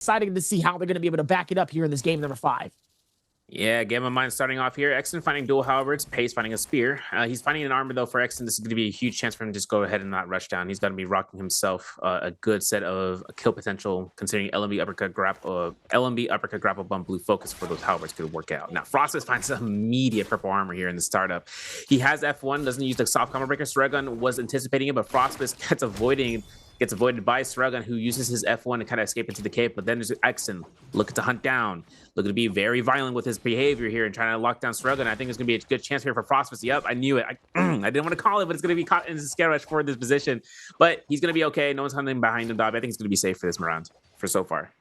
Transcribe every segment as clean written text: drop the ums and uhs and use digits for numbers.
excited to see how they're going to be able to back it up here in this game number 5. Yeah, Game of Mind starting off here. Exton finding dual halberds, Pace finding a spear. He's finding an armor though for Exton. This is going to be a huge chance for him to just go ahead and not rush down. He's going to be rocking himself a good set of kill potential, considering LMB uppercut grapple bump blue focus for those halberds could work out. Now Frostbus finds some immediate purple armor here in the startup. He has F1, doesn't use the soft combo breaker. Sregun was anticipating it, but Frostbus gets avoided by Sregun, who uses his F1 to kind of escape into the cave. But then there's Exton looking to hunt down, looking to be very violent with his behavior here and trying to lock down Sregun. I think there's going to be a good chance here for Frostbus. Yep, I knew it. I didn't want to call it, but it's going to be caught in the scare rush for this position. But he's going to be okay. No one's hunting behind him, Dob. I think he's going to be safe for this round for so far.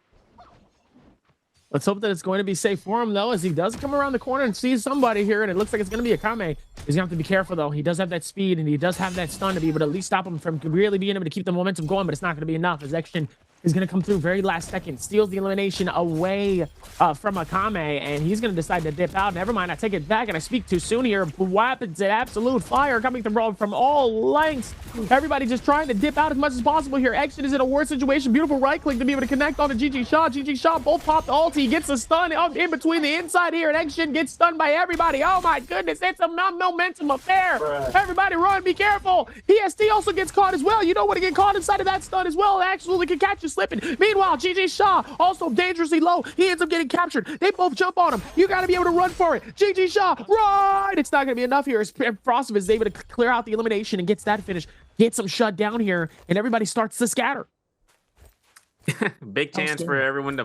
Let's hope that it's going to be safe for him, though, as he does come around the corner and sees somebody here, and it looks like it's going to be a Kame. He's going to have to be careful, though. He does have that speed, and he does have that stun to be able to at least stop him from really being able to keep the momentum going, but it's not going to be enough, as Action is going to come through very last second, steals the elimination away from Akame, and he's going to decide to dip out. Never mind, I take it back, and I speak too soon here. Weapons and absolute fire coming from all lengths. Everybody just trying to dip out as much as possible here. Action is in a worse situation. Beautiful right click to be able to connect on to GG Shaw. GG Shaw both popped ult. He gets a stun up in between the inside here, and Action gets stunned by everybody. Oh my goodness, it's a momentum affair. Bruh. Everybody run, be careful. PST also gets caught as well. You don't want to get caught inside of that stun as well. It absolutely can catch you slipping. Meanwhile, GG Shaw also dangerously low. He ends up getting captured. They both jump on him. You got to be able to run for it. GG Shaw, run! It's not going to be enough here. Frostbus is able to clear out the elimination and gets that finish. Gets him shut down here, and everybody starts to scatter. Big chance for everyone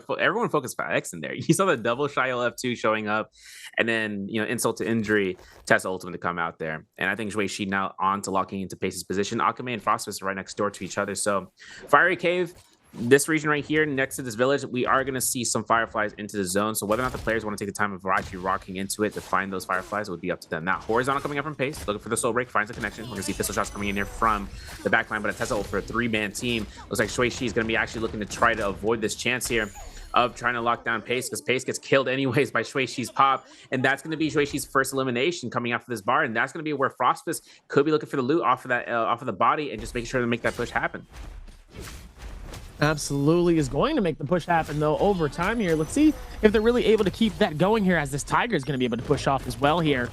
focus for X in there. You saw the double Shio F2 showing up, and then insult to injury, Tessa ultimate to come out there. And I think Shui Shi now on to locking into Pace's position. Akame and Frostbus are right next door to each other. So Fiery Cave, this region right here next to this village, we are going to see some fireflies into the zone. So whether or not the players want to take the time of actually rocking into it to find those fireflies, it would be up to them. Now horizontal coming up from Pace, looking for the soul break, finds a connection. We're going to see pistol shots coming in here from the back line, but a Tesla for a 3-man team. Looks like Shui Shi is going to be actually looking to try to avoid this chance here of trying to lock down Pace, because Pace gets killed anyways by Shui Shi's pop, and that's going to be Shui Shi's first elimination coming after this bar, and that's going to be where Frostbus could be looking for the loot off of that off of the body and just making sure to make that push happen. Absolutely is going to make the push happen, though, over time here. Let's see if they're really able to keep that going here, as this Tiger is going to be able to push off as well here.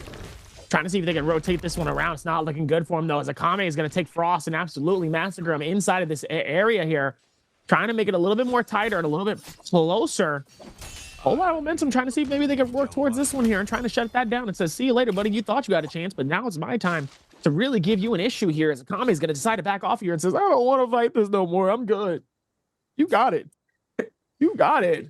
Trying to see if they can rotate this one around. It's not looking good for him, though, as Akame is going to take Frost and absolutely massacre him inside of this area here. Trying to make it a little bit more tighter and a little bit closer. A whole lot of momentum, trying to see if maybe they can work towards this one here and trying to shut that down. It says, see you later, buddy. You thought you had a chance, but now it's my time to really give you an issue here, as Akame is going to decide to back off here and says, I don't want to fight this no more. I'm good. You got it. You got it.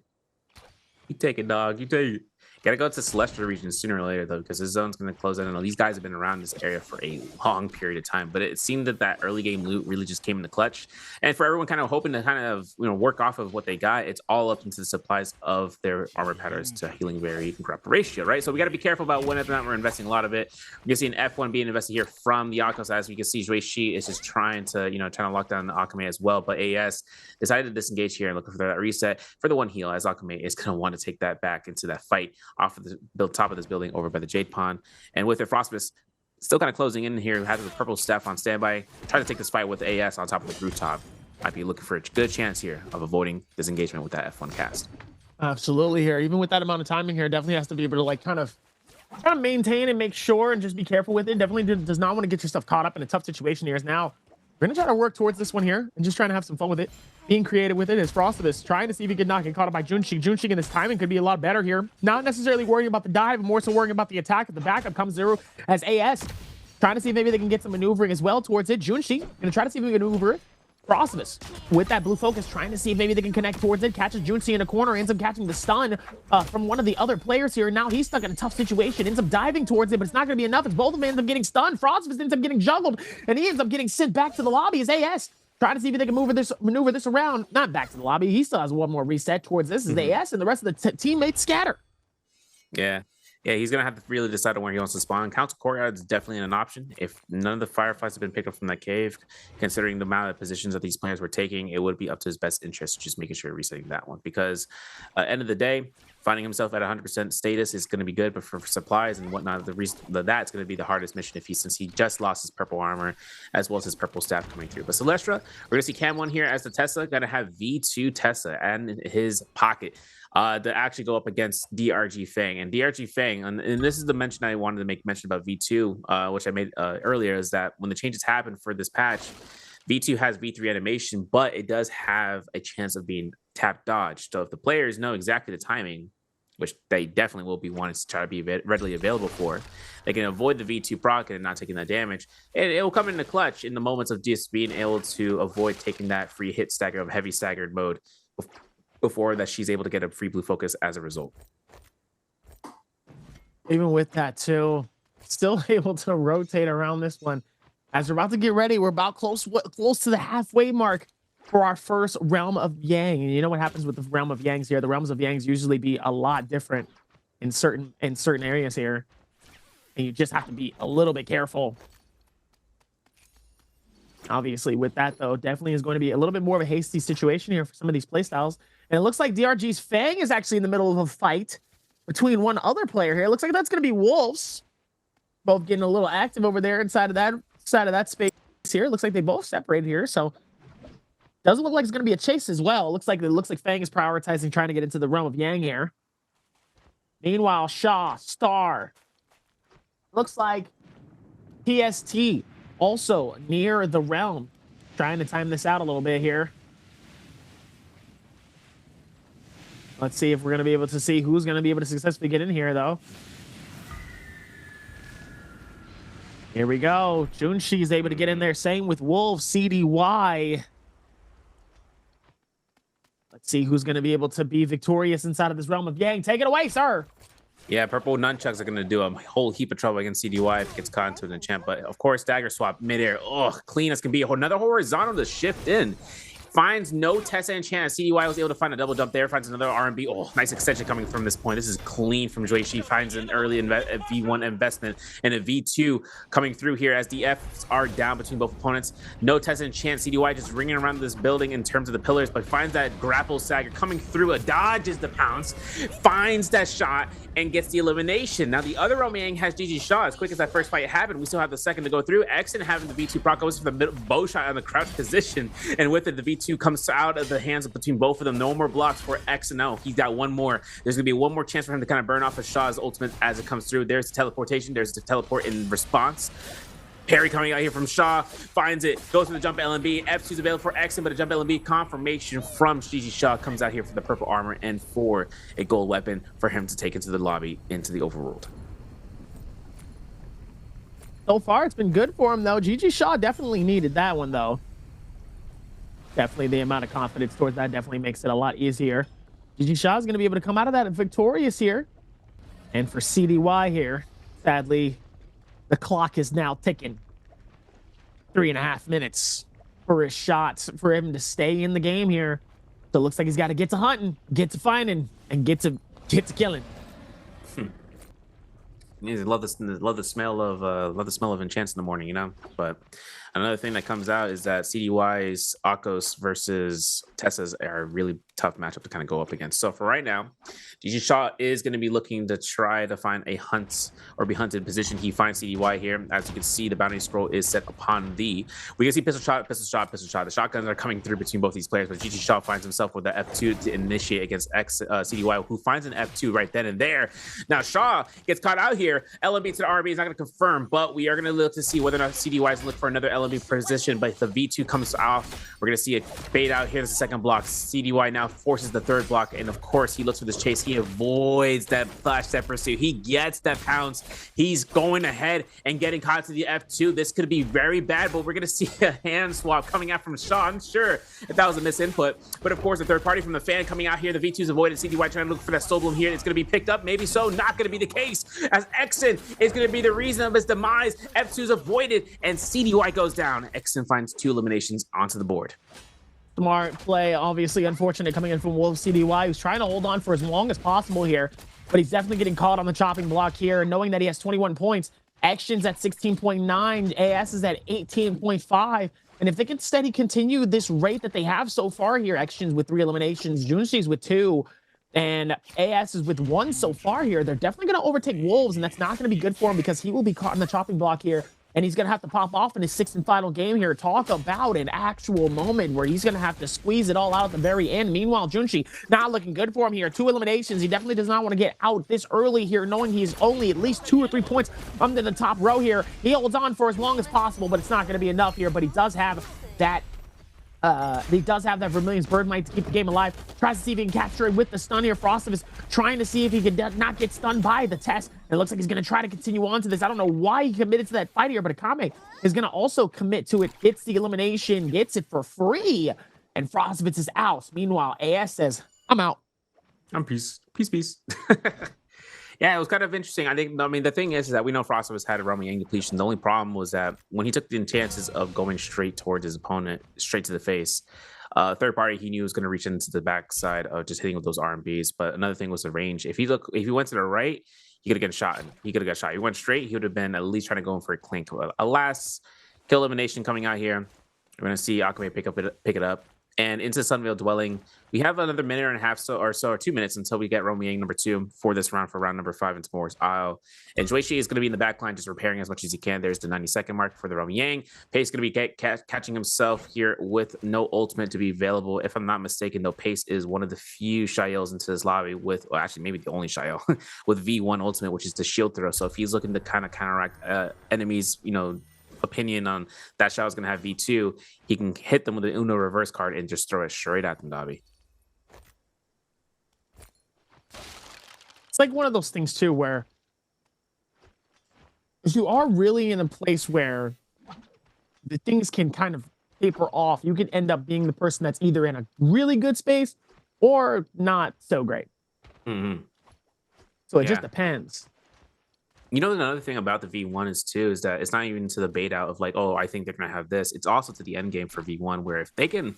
You take it, dog. You take it. Gotta go to Celestial region sooner or later, though, because this zone's going to close. I don't know. These guys have been around this area for a long period of time, but it seemed that early game loot really just came in the clutch. And for everyone kind of hoping to kind of work off of what they got, it's all up into the supplies of their armor patterns to healing varied and corrupt ratio, right? So we got to be careful about whether or not we're investing a lot of it. We can see an F1 being invested here from the Akos, as we can see Shui Shi is just trying to lock down the Akame as well. But AS decided to disengage here and looking for that reset for the one heal, as Akame is going to want to take that back into that fight off of the top of this building over by the Jade Pond. And with their Frostbus still kind of closing in here, has the purple staff on standby, trying to take this fight with AS on top of the rooftop. Might be looking for a good chance here of avoiding disengagement with that F1 cast. Absolutely here. Even with that amount of timing here, definitely has to be able to kind of maintain and make sure and just be careful with it. Definitely does not want to get yourself caught up in a tough situation here. Is now we're going to try to work towards this one here and just trying to have some fun with it. Being creative with it is Frostbus, trying to see if he can not get caught up by Junshi. Junshi in this timing could be a lot better here. Not necessarily worrying about the dive, but more so worrying about the attack. At the backup comes Zero as AS. Trying to see if maybe they can get some maneuvering as well towards it. Junshi going to try to see if we can maneuver it. Frostbus with that blue focus, trying to see if maybe they can connect towards it. Catches Junshi in a corner, ends up catching the stun from one of the other players here. Now he's stuck in a tough situation, ends up diving towards it, but it's not going to be enough. It's both of them ends up getting stunned. Frostbus ends up getting juggled, and he ends up getting sent back to the lobby as AS. Trying to see if they can maneuver this around. Not back to the lobby. He still has one more reset towards this as AS, and the rest of the teammates scatter. Yeah. Yeah, he's going to have to really decide on where he wants to spawn. Council Courtyard is definitely an option. If none of the fireflies have been picked up from that cave, considering the amount of positions that these players were taking, it would be up to his best interest just making sure you're resetting that one. Because at the end of the day, finding himself at 100% status is going to be good, but for supplies and whatnot, the reason that's going to be the hardest mission since he just lost his purple armor as well as his purple staff coming through. But Celestra, we're going to see Cam 1 here as the Tesla, going to have V2 Tesla and his pocket to actually go up against DRG Fang. And DRG Fang, and this is the mention I wanted to make mention about V2, which I made earlier, is that when the changes happen for this patch, V2 has V3 animation, but it does have a chance of being tap dodged. So if the players know exactly the timing, which they definitely will be wanting to try to be readily available for, they can avoid the V2 proc and not taking that damage. And it will come in the clutch in the moments of just being able to avoid taking that free hit stagger of heavy staggered mode before that she's able to get a free blue focus as a result. Even with that too, still able to rotate around this one. As we're about to get ready, we're about close to the halfway mark for our first Realm of Yang. And you know what happens with the Realm of Yangs here? The Realms of Yangs usually be a lot different in certain areas here. And you just have to be a little bit careful. Obviously, with that, though, definitely is going to be a little bit more of a hasty situation here for some of these playstyles. And it looks like DRG's Fang is actually in the middle of a fight between one other player here. It looks like that's going to be Wolves. Both getting a little active over there inside of that space here. It looks like they both separated here, so doesn't look like it's going to be a chase as well. It looks like Fang is prioritizing trying to get into the Realm of Yang here. Meanwhile, Shaw, Star, looks like PST also near the realm, trying to time this out a little bit here. Let's see if we're going to be able to see who's going to be able to successfully get in here, though. Here we go. Junshi is able to get in there. Same with Wolf, CDY. Let's see who's going to be able to be victorious inside of this Realm of Yang. Take it away, sir. Yeah, purple nunchucks are going to do a whole heap of trouble against CDY if it gets caught into an enchant. But of course, dagger swap midair. Oh, clean as can be. Another horizontal to shift in. Finds no Tessa enchant. CDY was able to find a double jump there. Finds another R&B. Oh, nice extension coming from this point. This is clean from Joy. She finds an early V1 investment and a V2 coming through here as the Fs are down between both opponents. No Tessa enchant. CDY just ringing around this building in terms of the pillars, but finds that grapple stagger coming through. Dodges the pounce, finds that shot, and gets the elimination. Now, the other Romang has GG Shaw. As quick as that first fight happened, we still have the second to go through. Exen having the V2 proc goes for the bow shot on the crouch position, and with it, the V2 comes out of the hands between both of them. No more blocks for X and O. He's got one more. There's gonna be one more chance for him to kind of burn off of Shaw's ultimate as it comes through. There's the teleportation. There's the teleport in response. Parry coming out here from Shaw, finds it, goes for the jump LMB. F2's available for X, but a jump LMB confirmation from GG Shaw comes out here for the purple armor and for a gold weapon for him to take into the lobby, into the overworld. So far, it's been good for him, though. GG Shaw definitely needed that one, though. Definitely the amount of confidence towards that definitely makes it a lot easier. GG Shaw is going to be able to come out of that victorious here. And for CDY here, sadly, the clock is now ticking. 3.5 minutes for his shots for him to stay in the game here. So it looks like he's got to get to hunting, get to finding, and get to killing. Love the smell of enchants in the morning, you know. But another thing that comes out is that CDY's Akos versus Tessa's are a really tough matchup to kind of go up against. So for right now, GG Shaw is going to be looking to try to find a hunt or be hunted position. He finds CDY here. As you can see, the bounty scroll is set upon the. We can see pistol shot, pistol shot, pistol shot. The shotguns are coming through between both these players, but GG Shaw finds himself with the F2 to initiate against CDY, who finds an F2 right then and there. Now Shaw gets caught out here. LMB to the RB is not going to confirm, but we are going to look to see whether or not CDY is looking for another LMB position. But if the V2 comes off, we're going to see a bait out here. There's the second block. CDY now forces the third block, and of course he looks for this chase. He avoids that flash step pursuit. He gets that pounce. He's going ahead and getting caught to the F2. This could be very bad, but we're going to see a hand swap coming out from Shaw. I'm sure if that was a misinput, but of course the third party from the fan coming out here. The V2's avoided. CDY trying to look for that soul bloom here. It's going to be picked up, maybe so. Not going to be the case, as Exen is going to be the reason of his demise. F2's avoided, and CDY goes down. Exen finds 2 eliminations onto the board. Smart play, obviously unfortunate coming in from Wolf. CDY, who's trying to hold on for as long as possible here, but he's definitely getting caught on the chopping block here, knowing that he has 21 points. Action's at 16.9, AS is at 18.5, and if they can steady continue this rate that they have so far here, Actions with 3 eliminations, Junshi's with 2, And AS is with 1 so far here. They're definitely going to overtake Wolves, and that's not going to be good for him because he will be caught in the chopping block here. And he's going to have to pop off in his 6th and final game here. Talk about an actual moment where he's going to have to squeeze it all out at the very end. Meanwhile, Junshi not looking good for him here. 2 eliminations. He definitely does not want to get out this early here, knowing he's only at least 2 or 3 points under the top row here. He holds on for as long as possible, but it's not going to be enough here. But he does have that Vermilion's Bird Mite to keep the game alive. Tries to see if he can capture it with the stun here. Frosted is trying to see if he can not get stunned by the test. And it looks like he's going to try to continue on to this. I don't know why he committed to that fight here, but Akame is going to also commit to it. Gets the elimination, gets it for free. And Frostovitz is out. Meanwhile, AS says, I'm out. I'm peace. Peace. Yeah, it was kind of interesting. I mean, the thing is that we know Frostovitz had a Roman Yang depletion. The only problem was that when he took the chances of going straight towards his opponent, straight to the face, third party, he knew was going to reach into the backside of just hitting with those RMBs. But another thing was the range. If he went to the right, he could have gotten shot. He went straight, he would have been at least trying to go in for a clink. Alas, kill elimination coming out here. We're going to see Akame pick it up. And into Sunvale Dwelling, we have another minute and a half or 2 minutes until we get Romy Yang number 2 for this round, for round number 5 in S'mores Isle. And Juicy is going to be in the back line just repairing as much as he can. There's the 90-second mark for the Romy Yang. Pace is going to be catching himself here with no ultimate to be available. If I'm not mistaken, though, Pace is one of the few Shaels into this lobby with, well, actually maybe the only Shael with V1 ultimate, which is the shield throw. So if he's looking to kind of counteract enemies, opinion on that shot is going to have V2, he can hit them with an Uno reverse card and just throw it straight at them, Dobby. It's like one of those things too where if you are really in a place where the things can kind of taper off, you can end up being the person that's either in a really good space or not so great. So it just depends. Another thing about the V1 is that it's not even to the bait out of like, oh, I think they're going to have this. It's also to the end game for V1, where if they can,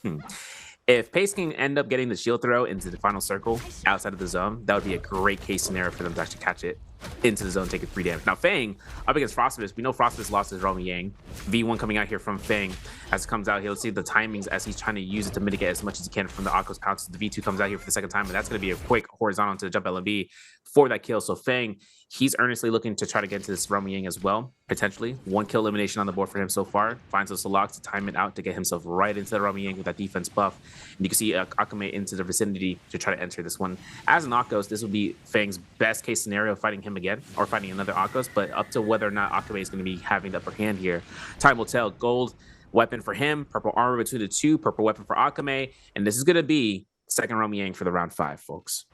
if Pace can end up getting the shield throw into the final circle outside of the zone, that would be a great case scenario for them to actually catch it into the zone, taking 3 damage. Now, Fang up against Frostovitz. We know Frostovitz lost his Romy Yang. V1 coming out here from Fang as it comes out here. Let's see the timings as he's trying to use it to mitigate as much as he can from the Akko's pounces. The V2 comes out here for the second time, and that's going to be a quick horizontal to the jump LMB for that kill. So Fang, he's earnestly looking to try to get into this Romy Yang as well, potentially. 1 kill elimination on the board for him so far. Finds those locks to time it out to get himself right into the Romy Yang with that defense buff. And you can see Akame into the vicinity to try to enter this one. As an Akos, this would be Fang's best case scenario, fighting him again or fighting another Akos, but up to whether or not Akame is going to be having the upper hand here, time will tell. Gold weapon for him, purple armor between the 2, purple weapon for Akame, and this is going to be second Romy Yang for the round 5, folks.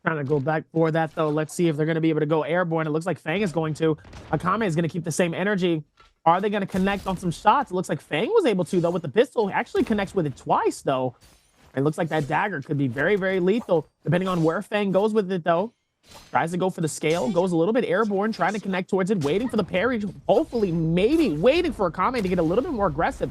Trying to go back for that, though. Let's see if they're going to be able to go airborne. It looks like Fang is going to. Akame is going to keep the same energy. Are they going to connect on some shots? It looks like Fang was able to, though, with the pistol. Actually connects with it twice, though. It looks like that dagger could be very, very lethal, depending on where Fang goes with it, though. Tries to go for the scale, goes a little bit airborne, trying to connect towards it, waiting for the parry, hopefully, maybe waiting for Akame to get a little bit more aggressive.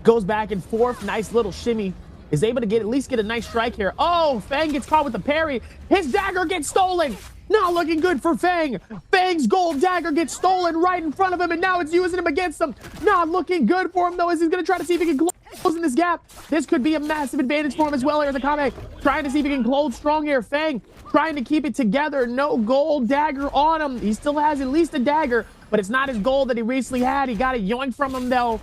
Goes back and forth, nice little shimmy. Is able to at least get a nice strike here. Oh, Fang gets caught with the parry. His dagger gets stolen. Not looking good for Fang. Fang's gold dagger gets stolen right in front of him, and now it's using him against him. Not looking good for him, though, as he's going to try to see if he can close in this gap. This could be a massive advantage for him as well here. Akame trying to see if he can close strong here. Fang trying to keep it together. No gold dagger on him. He still has at least a dagger, but it's not his gold that he recently had. He got it yoinked from him, though.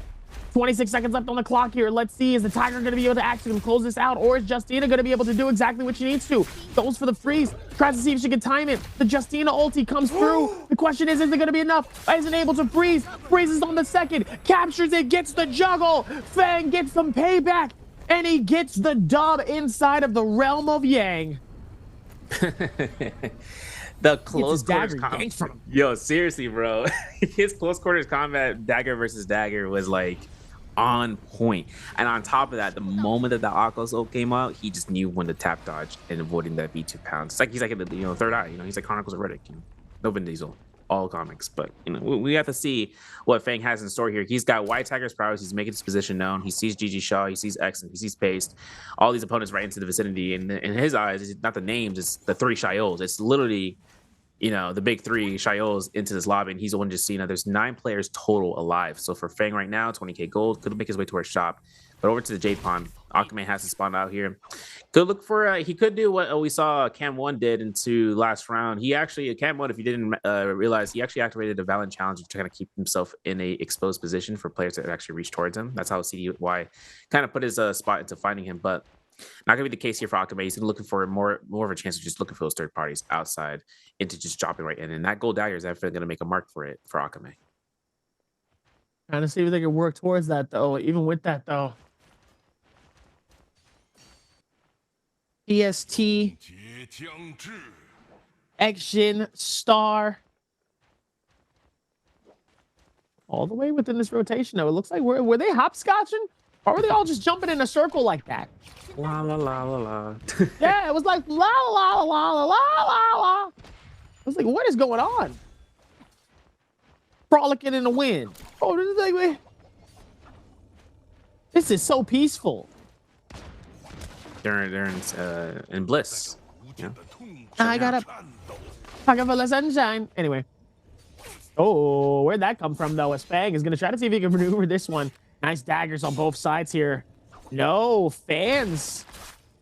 26 seconds left on the clock here. Let's see, is the Tiger going to be able to actually close this out, or is Justina going to be able to do exactly what she needs to? Goes for the freeze, tries to see if she can time it. The Justina ulti comes through. The question is it going to be enough? Isn't able to freeze. Freezes on the second, captures it, gets the juggle. Fang gets some payback, and he gets the dub inside of the realm of Yang. The close quarters combat. Yo, seriously, bro. His close quarters combat dagger versus dagger was like on point. And on top of that, the moment that the Akos ult came out, he just knew when to tap dodge and avoiding that V2 pounds. It's like he's like third eye. He's like Chronicles of Riddick. No Vin Diesel, all comics. But we have to see what Fang has in store here. He's got White Tiger's prowess. He's making his position known. He sees GG Shaw. He sees X, and he sees Paste. All these opponents right into the vicinity. And in his eyes, it's not the names. It's the 3 Shaels. It's literally the big 3 Shaels into this lobby, and he's the one just seeing that there's 9 players total alive. So for Fang right now, 20k gold, could make his way to our shop. But over to the Jade Pond. Akame has to spawn out here. Could look for he could do what we saw Cam 1 did into last round. He actually Cam 1, if you didn't realize, he actually activated a Valiant challenge to kind of keep himself in a exposed position for players that actually reach towards him. That's how CDY kind of put his spot into finding him. But not gonna be the case here for Akame. He's looking for more of a chance of just looking for those third parties outside into just dropping right in. And that gold dagger is definitely gonna make a mark for it for Akame. Trying to see if they can work towards that though. Even with that though. PST, Action, Star. All the way within this rotation though. It looks like were they hopscotching? Or were they all just jumping in a circle like that? La la la la la. Yeah, it was like la la la la la la la. I was like, what is going on? Frolicking in the wind. Oh, this is like, this is so peaceful. They're in bliss. Yeah. I gotta pocket full of sunshine. Anyway. Oh, where'd that come from though? Spang is gonna try to see if he can maneuver this one. Nice daggers on both sides here. No fans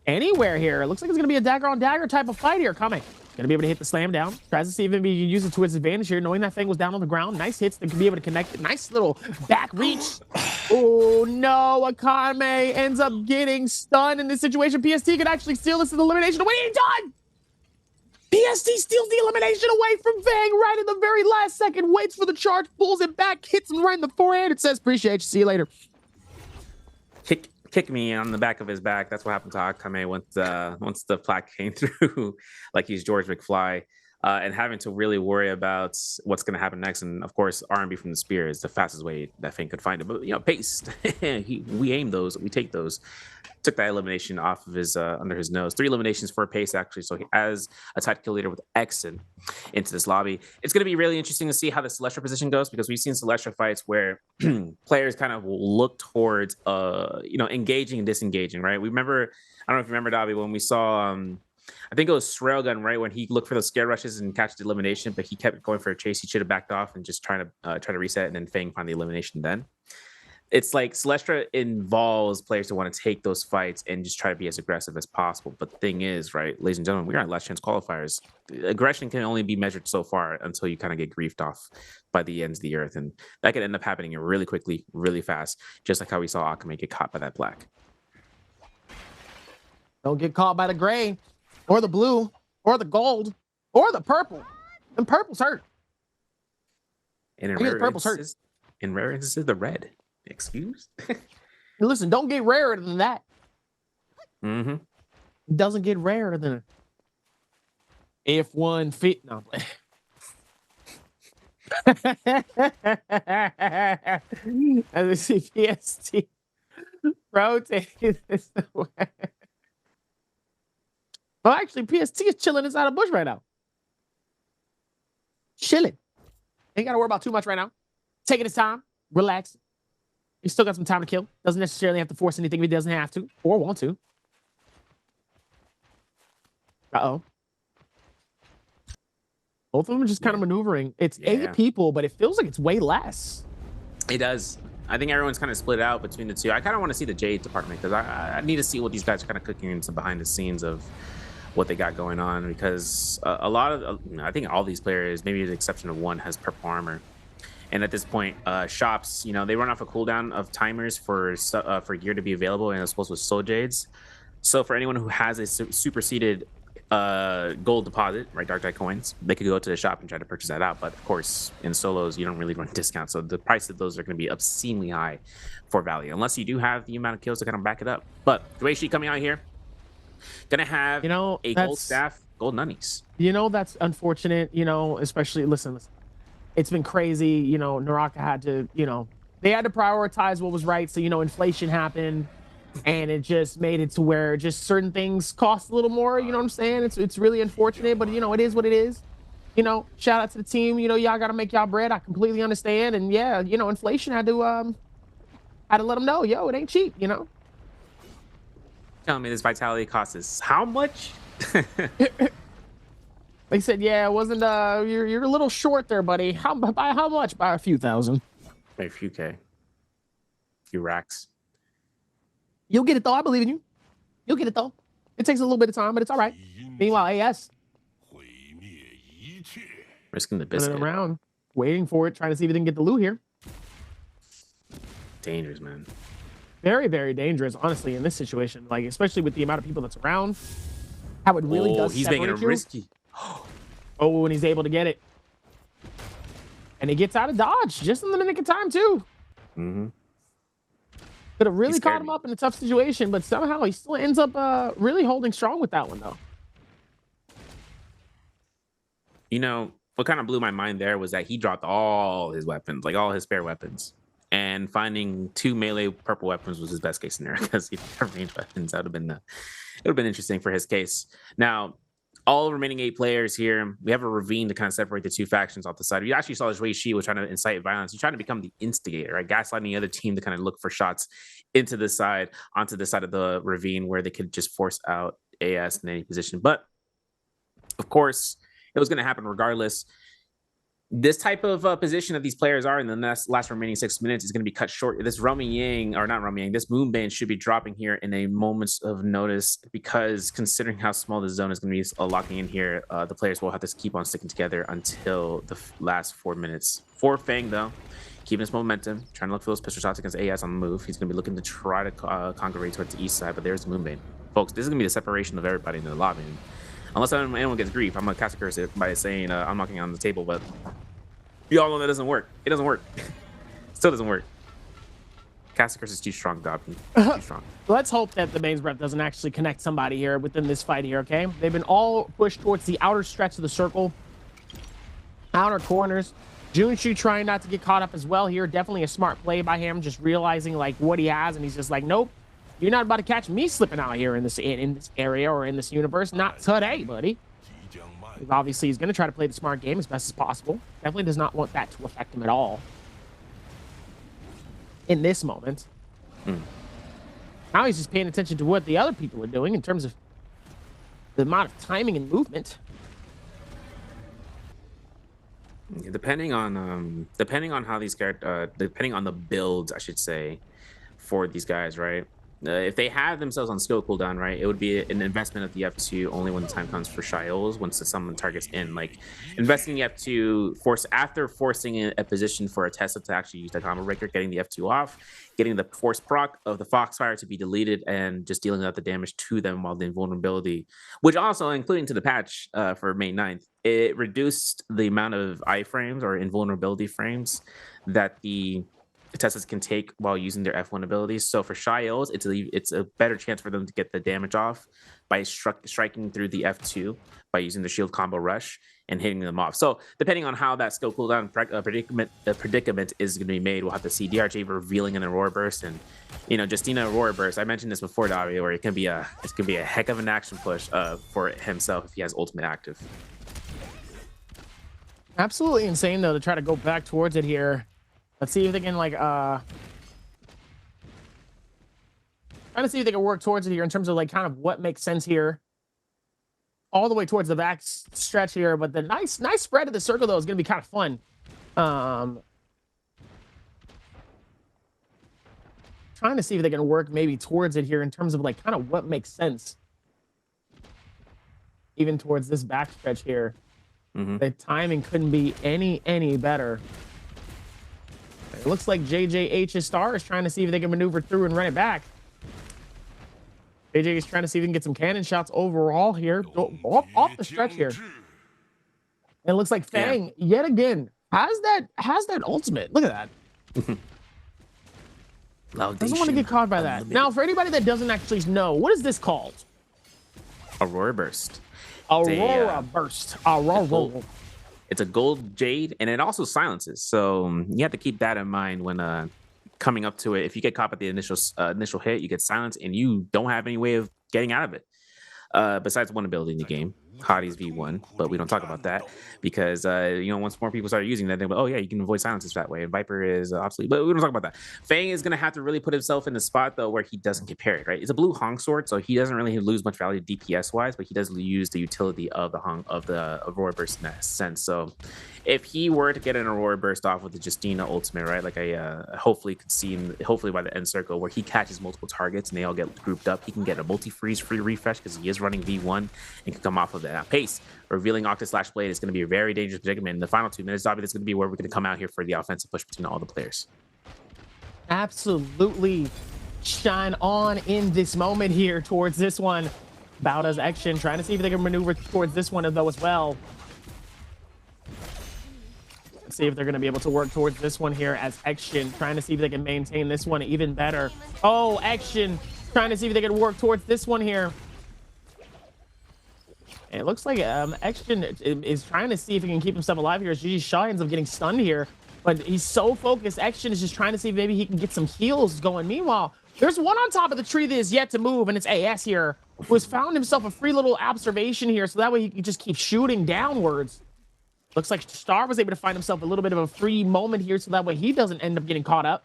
anywhere here. It looks like it's gonna be a dagger on dagger type of fight here coming. Gonna be able to hit the slam down. Tries to see if he can use it to his advantage here, knowing that thing was down on the ground. Nice hits that can be able to connect it. Nice little back reach. Oh no, Akame ends up getting stunned in this situation. PST could actually steal this elimination. What are you done? PST steals the elimination away from Fang right in the very last second. Waits for the charge, pulls it back, hits him right in the forehand. It says, appreciate you. See you later. Kick me on the back of his back. That's what happened to Akame once the plaque came through, like he's George McFly, and having to really worry about what's going to happen next. And of course, R&B from the spear is the fastest way that Fang could find it. But pace. We aim those, we take those. Took that elimination off of his under his nose. 3 eliminations for Pace actually. So as a tight kill leader with Aizen into this lobby, it's going to be really interesting to see how the Celestia position goes, because we've seen Celestia fights where players kind of will look towards engaging and disengaging. Right? We remember, I don't know if you remember, Dobby, when we saw I think it was Railgun, right, when he looked for those scare rushes and catch the elimination, but he kept going for a chase. He should have backed off and just try to reset, and then Fang find the elimination then. It's like Celestia involves players to want to take those fights and just try to be as aggressive as possible. But the thing is, right, ladies and gentlemen, we are at last chance qualifiers. Aggression can only be measured so far until you kind of get griefed off by the ends of the earth. And that could end up happening really quickly, really fast, just like how we saw Akame get caught by that black. Don't get caught by the gray or the blue or the gold or the purple. And purple's hurt. And in rare instances, the red. Excuse? Listen, don't get rarer than that. Mm-hmm. It doesn't get rarer than F1 fit. No. As I see PST rotate this way. Well, actually, PST is chilling inside a bush right now. Chilling. Ain't got to worry about too much right now. Taking his time, relax. He's still got some time to kill. Doesn't necessarily have to force anything if he doesn't have to or want to. Uh-oh. Both of them are just kind of maneuvering. It's 8 people, but it feels like it's way less. It does. I think everyone's kind of split out between the two. I kind of want to see the Jade department, because I need to see what these guys are kind of cooking into behind the scenes of what they got going on, because a lot of, I think all these players, maybe with the exception of one, has purple armor. And at this point, shops, they run off a cooldown of timers for gear to be available, and it's supposed with soul jades. So for anyone who has a superseded gold deposit, right, Dark Tide coins, they could go to the shop and try to purchase that out. But of course, in solos, you don't really run discounts, so the price of those are going to be obscenely high for value, unless you do have the amount of kills to kind of back it up. But the way she coming out here, gonna have a gold staff, gold nunnies. That's unfortunate. Especially listen. It's been crazy. Naraka had to, they had to prioritize what was right. So, inflation happened, and it just made it to where just certain things cost a little more. You know what I'm saying? It's really unfortunate, but it is what it is. Shout out to the team. Y'all got to make y'all bread. I completely understand. And yeah, inflation had to let them know, yo, it ain't cheap, Tell me this vitality cost is how much? They said, yeah, it wasn't, you're a little short there, buddy. By how much? By a few thousand. By a few K. A few racks. You'll get it though. I believe in you. You'll get it though. It takes a little bit of time, but it's all right. Meanwhile, AS Risking the running biscuit. around, waiting for it, trying to see if he can get the loot here. Dangerous, man. Very, very dangerous, honestly, in this situation. Like, especially with the amount of people that's around. How it really does He's separate making it you. risky. Oh, and he's able to get it. And he gets out of dodge just in the nick of time, too. Mm-hmm. Could have really scared caught him me. up in a tough situation, but somehow he still ends up really holding strong with that one, though. You know, what kind of blew my mind there was that he dropped all his weapons, like all his spare weapons. And finding 2 melee purple weapons was his best case scenario because he didn't have range weapons. That would have been interesting for his case. Now, all remaining 8 players here, we have a ravine to kind of separate the 2 factions off the side. You actually saw Wei Shi was trying to incite violence. He's trying to become the instigator, right? Gaslighting the other team to kind of look for shots into the side, onto the side of the ravine where they could just force out AS in any position. But of course, it was going to happen regardless. This type of position that these players are in the last remaining 6 minutes is going to be cut short. This Roaming Yang, or not Roaming Yang, this Moonbane should be dropping here in a moment's of notice because considering how small the zone is going to be locking in here, the players will have to keep on sticking together until the last 4 minutes. For Fang, though, keeping his momentum, trying to look for those pistol shots against AS on the move. He's going to be looking to try to congregate towards the east side, but there's the Moonbane. Folks, this is going to be the separation of everybody in the lobby. Unless anyone gets grief, I'm going to cast a curse it by saying I'm knocking on the table, but you all know that doesn't work. It doesn't work. Still doesn't work. Cast a curse is too strong, Dobby. Too strong. Let's hope that the Bane's Breath doesn't actually connect somebody here within this fight here, okay? They've been all pushed towards the outer stretch of the circle. Outer corners. Junshu trying not to get caught up as well here. Definitely a smart play by him, just realizing like what he has, and he's just like, nope. You're not about to catch me slipping out here in this area or in this universe. Not today, buddy. Obviously, he's going to try to play the smart game as best as possible. Definitely does not want that to affect him at all in this moment. Now he's just paying attention to what the other people are doing in terms of the amount of timing and movement. Depending on how these characters, depending on the builds, I should say, for these guys, right? If they have themselves on skill cooldown, right, it would be an investment of the F2 only when the time comes for Shiels, once someone targets in. Like investing the F2 after forcing a position for a Tesla to actually use the combo breaker, getting the F2 off, getting the force proc of the Foxfire to be deleted, and just dealing out the damage to them while the invulnerability, which also, including to the patch for May 9th, it reduced the amount of iframes or invulnerability frames that the Teslas can take while using their F1 abilities. So for Shiels, it's a better chance for them to get the damage off by striking through the F2 by using the shield combo rush and hitting them off. So depending on how that skill cooldown predicament is going to be made, we'll have to see DRJ revealing an Aurora Burst, and Justina Aurora Burst. I mentioned this before, Davi, where it can be a heck of an action push for himself if he has ultimate active. Absolutely insane though to try to go back towards it here. Let's see if they can trying to see if they can work towards it here in terms of like kind of what makes sense here. All the way towards the back stretch here, but the nice spread of the circle though is gonna be kind of fun. Trying to see if they can work maybe towards it here in terms of like kind of what makes sense. Even towards this back stretch here. The timing couldn't be any better. It looks like JJH's Star is trying to see if they can maneuver through and run it back. JJ is trying to see if he can get some cannon shots overall here. Off the stretch here. And it looks like Fang, yet again, has that ultimate. Look at that. Doesn't want to get caught by that. Now, for anybody that doesn't actually know, what is this called? Aurora Burst. Aurora Burst. Aurora. It's a gold jade, and it also silences. So you have to keep that in mind when coming up to it. If you get caught at the initial hit, you get silenced, and you don't have any way of getting out of it besides one ability in the game. Hottie's V1, but we don't talk about that because once more people start using that, they're like, oh yeah, you can avoid silences that way. And Viper is obsolete, but we don't talk about that. Fang is gonna have to really put himself in the spot though where he doesn't get parried, right? It's a blue Hong sword, so he doesn't really lose much value DPS wise, but he does use the utility of the Aurora Burst in that sense. So if he were to get an Aurora Burst off with the Justina ultimate, right? Like I hopefully could see him, hopefully by the end circle where he catches multiple targets and they all get grouped up, he can get a multi-freeze free refresh because he is running V1 and can come off of that pace. Revealing Octa / Blade is going to be a very dangerous predicament. In the final 2 minutes, Dobby, that's going to be where we're going to come out here for the offensive push between all the players. Absolutely shine on in this moment here towards this one. Bauda's action, trying to see if they can maneuver towards this one though as well. Let's see if they're going to be able to work towards this one here as Action, trying to see if they can maintain this one even better. Oh, Action, trying to see if they can work towards this one here. And it looks like Action is trying to see if he can keep himself alive here. GG Shaw ends up getting stunned here, but he's so focused. Action is just trying to see if maybe he can get some heals going. Meanwhile, there's one on top of the tree that is yet to move, and it's AS here, who has found himself a free little observation here, so that way he can just keep shooting downwards. Looks like Star was able to find himself a little bit of a free moment here, so that way he doesn't end up getting caught up.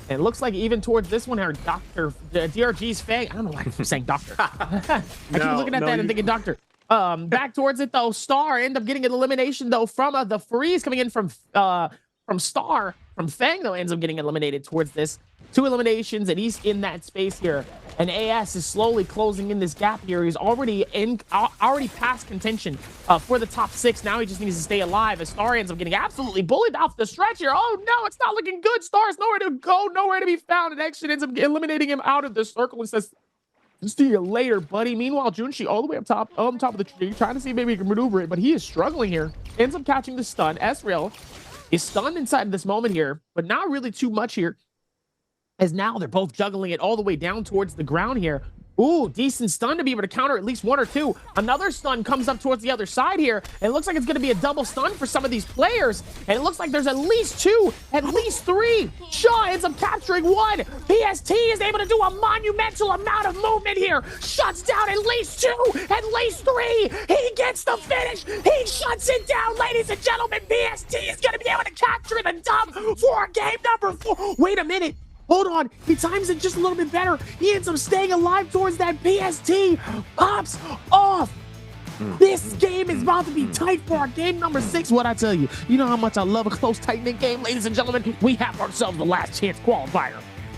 And it looks like even towards this one here, DRG's Fang. I don't know why I'm saying Doctor. I keep looking at that and thinking Doctor. Back towards it though. Star end up getting an elimination though from the freeze coming in from Star. From Fang though ends up getting eliminated towards this. 2 eliminations and he's in that space here. And AS is slowly closing in this gap here. He's already past contention for the top 6. Now he just needs to stay alive as Star ends up getting absolutely bullied off the stretch here. Oh no, it's not looking good. Star's nowhere to go, nowhere to be found. And Action ends up eliminating him out of the circle and says, see you later, buddy. Meanwhile, Junshi all the way up top of the tree, trying to see if maybe he can maneuver it, but he is struggling here. Ends up catching the stun. Ezreal is stunned inside this moment here, but not really too much here, as now they're both juggling it all the way down towards the ground here. Ooh, decent stun to be able to counter at least 1 or 2. Another stun comes up towards the other side here, and it looks like it's going to be a double stun for some of these players. And it looks like there's at least 2, at least 3. Shaw ends up capturing 1. PST is able to do a monumental amount of movement here. Shuts down at least 2, at least 3. He gets the finish. He shuts it down, ladies and gentlemen. PST is going to be able to capture the dub for game number 4. Wait a minute. Hold on, he times it just a little bit better. He ends up staying alive towards that PST. Pops off. This game is about to be tight for our game number 6. What I tell you, you know how much I love a close, tight-knit game, ladies and gentlemen. We have ourselves the last chance qualifier.